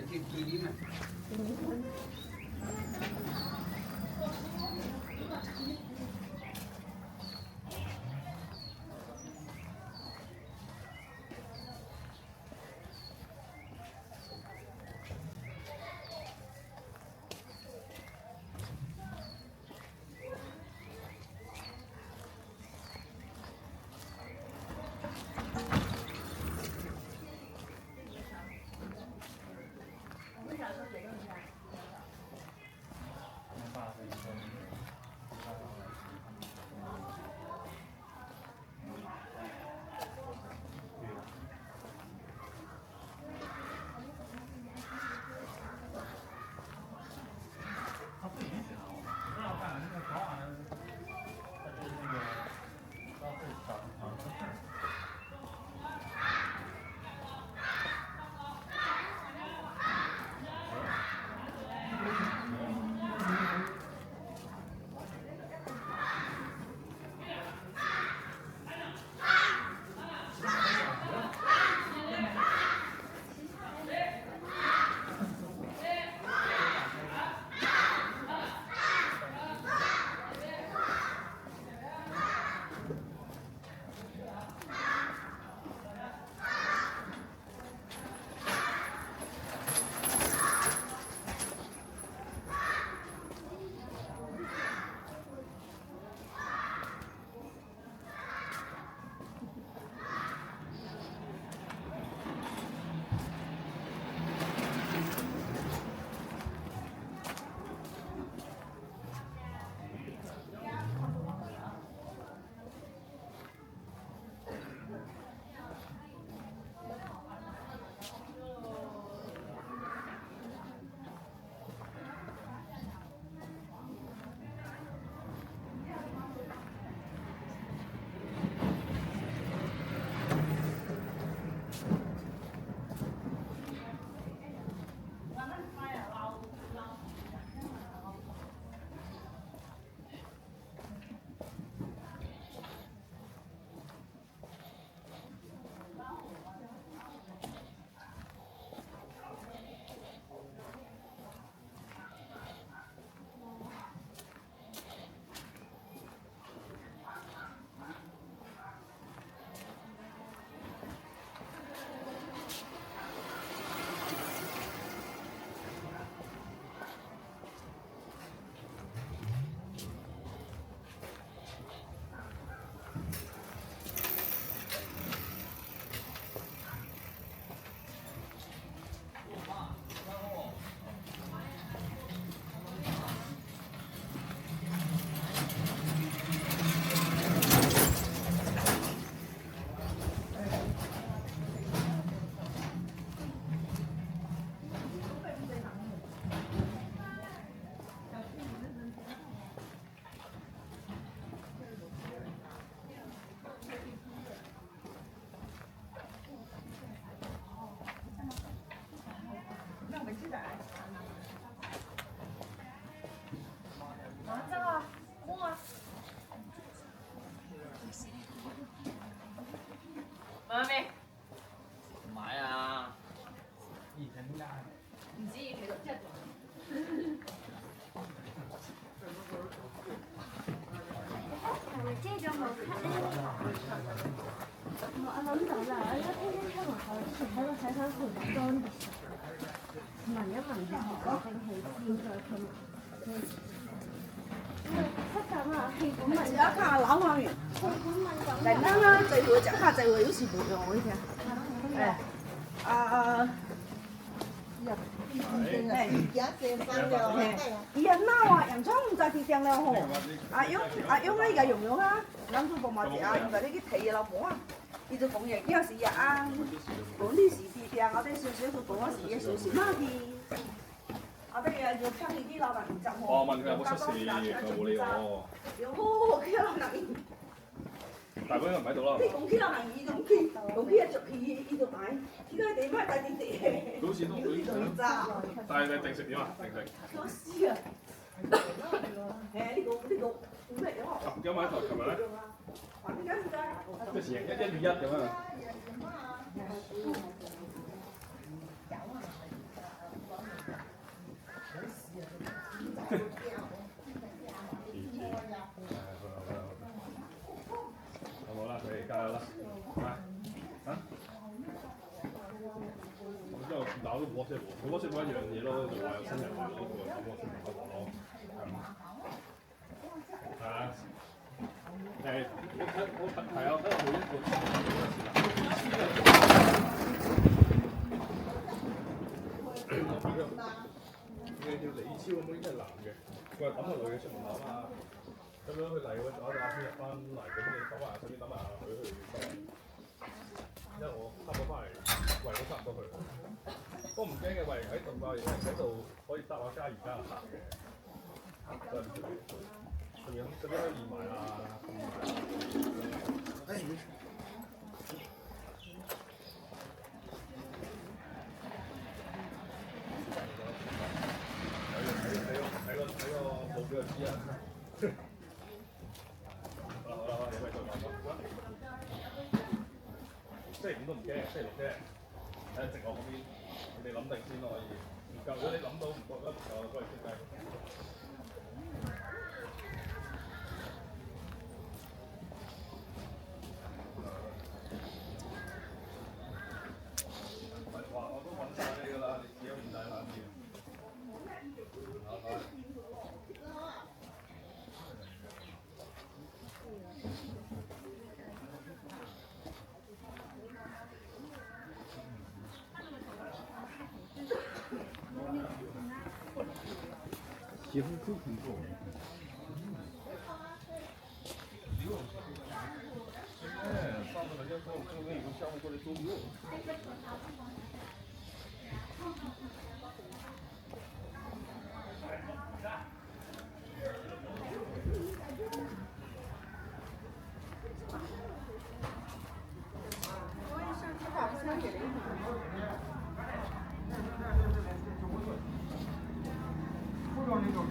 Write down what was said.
直接注意嘛。買咩？唔買啊！以前啲啊，唔知其實真係係咪遮咗冇卡咧？我諗到啦，我而家聽聽出門口之前喺個洗手盆裝嘅時候，聞一聞個蒸氣先再傾。吸緊啊，氣管敏感。看老方面，氣管敏感。在那个这个讲下这个有时不用我一天，哎，哎，伊啊哪啊，洋葱唔知去定了吼，用那个用啊，咱做薄麻子啊，用在你去提老婆啊，伊就讲嘢，有时啊，本地时批定，我哋少少做多时嘅少少嘛去。我哋要聽呢啲老人唔執我問佢有冇出事，佢冇理我。哦，佢老人。大哥應該唔喺度啦。你講佢老人醫咁佢，講佢一做佢醫度買，而家點解帶啲地？佢好似都佢渣。但係定食點啊？定食。我知啊。誒呢個咩嘢啊？有買頭，琴日咧？即係前1月1咁啊。叫李超咁應該係男嘅，佢話抌個女嘅出門口啊嘛。咁樣佢嚟嘅時候，我就阿先入翻嚟，咁你等埋順便等埋佢去收。因為我差唔多翻嚟，圍都差唔多去。不過唔驚嘅，圍喺度啊，喺度可以搭下加而家嘅客嘅。順便可以連埋啊。哎。睇個報表就知啦。好啦，你咪再講啦。星期五都唔驚，星期六啫。睇下直落嗰邊，你哋諗定先咯，可以。唔夠，如果你諗到唔覺得唔夠，過嚟傾偈。哇！我都揾晒你㗎啦，你只有唔大冷面。媳妇够很多。上次人家跟我那有个项目过来租用。那种